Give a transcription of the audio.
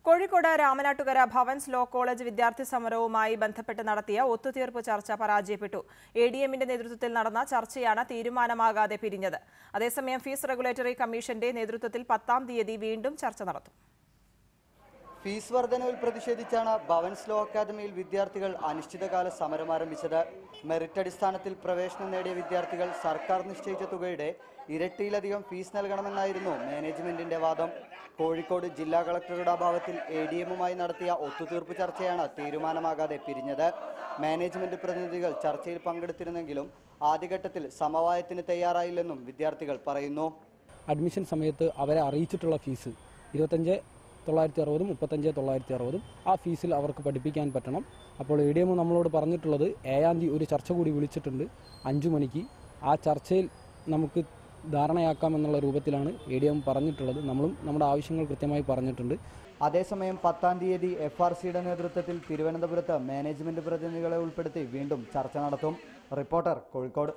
Kozhikode Ramanattukara Bhavan's law college വിദ്യാർത്ഥി സമരവുമായി ബന്ധപ്പെട്ട് നടത്തിയ ഒത്തുതീർപ്പ് ചർച്ച പരാജയപ്പെട്ടു. എഡിഎമ്മിന്റെ നേതൃത്വത്തിൽ നടന്ന ചർച്ചയാണ് തീരുമാനമാകാതെ പിരിഞ്ഞത്. അതേസമയം ഫീസ് റെഗുലേറ്ററി കമ്മീഷന്റെ നേതൃത്വത്തിൽ 10-ാം തീയതി വീണ്ടും ചർച്ച നടത്തും. ഫീസ് വർധനവിൽ പ്രതിഷേധിച്ചാണ് ഭവൻസ് ലോ അക്കാദമിയിൽ വിദ്യാർത്ഥികൾ അനിശ്ചിതകാല സമരം ആരംഭിച്ചത്. മെറിറ്റ് അടിസ്ഥാനത്തിൽ പ്രവേശനം നേടിയ വിദ്യാർത്ഥികൾ സർക്കാർ നിശ്ചയിച്ച തുകയുടെ ഇരട്ടിയിലധികം ഫീസ് നൽകണമെന്നായിരുന്നു മാനേജ്മെന്റിന്റെ വാദം. കോഴിക്കോട് ജില്ലാ കളക്ടറുടെ അഭാവത്തിൽ എഡിഎമ്മുമായി നടത്തിയ ഒത്തുതീർപ്പ് ചർച്ചയാണ് തീരുമാനമാകാതെ പിരിഞ്ഞത്. മാനേജ്മെന്റ് പ്രതിനിധികൾ ചർച്ചയിൽ പങ്കെടുത്തിരുന്നെങ്കിലും ആദ്യഘട്ടത്തിൽ സമവായത്തിന് തയ്യാറായില്ലെന്നും വിദ്യാർത്ഥികൾ പറയുന്നു. അഡ്മിഷൻ സമയത്ത് അവരെ അറിയിച്ചിട്ടുള്ള ഫീസ് 25,960 35,960 ആ ഫീസിൽ അവർക്ക് പഠിപ്പിക്കാൻ പറ്റണം. അപ്പോൾ എഡിഎം നമ്മളോട് പറഞ്ഞിട്ടുള്ളത് 7-ാം തീയതി ഒരു ചർച്ച കൂടി വിളിച്ചിട്ടുണ്ട് 5 മണിക്ക്. ആ ചർച്ചയിൽ നമുക്ക് ധാരണയാക്കാമെന്നുള്ള രൂപത്തിലാണ് എഡിഎം പറഞ്ഞിട്ടുള്ളത്. നമ്മളും നമ്മുടെ ആവശ്യങ്ങൾ കൃത്യമായി പറഞ്ഞിട്ടുണ്ട്. അതേസമയം 10-ാം തീയതി FRCയുടെ നേതൃത്വത്തിൽ തിരുവനന്തപുരത്ത് മാനേജ്മെന്റ് പ്രതിനിധികളെ ഉൾപ്പെടുത്തി വീണ്ടും ചർച്ച നടത്തും. റിപ്പോർട്ടർ, കോഴിക്കോട്.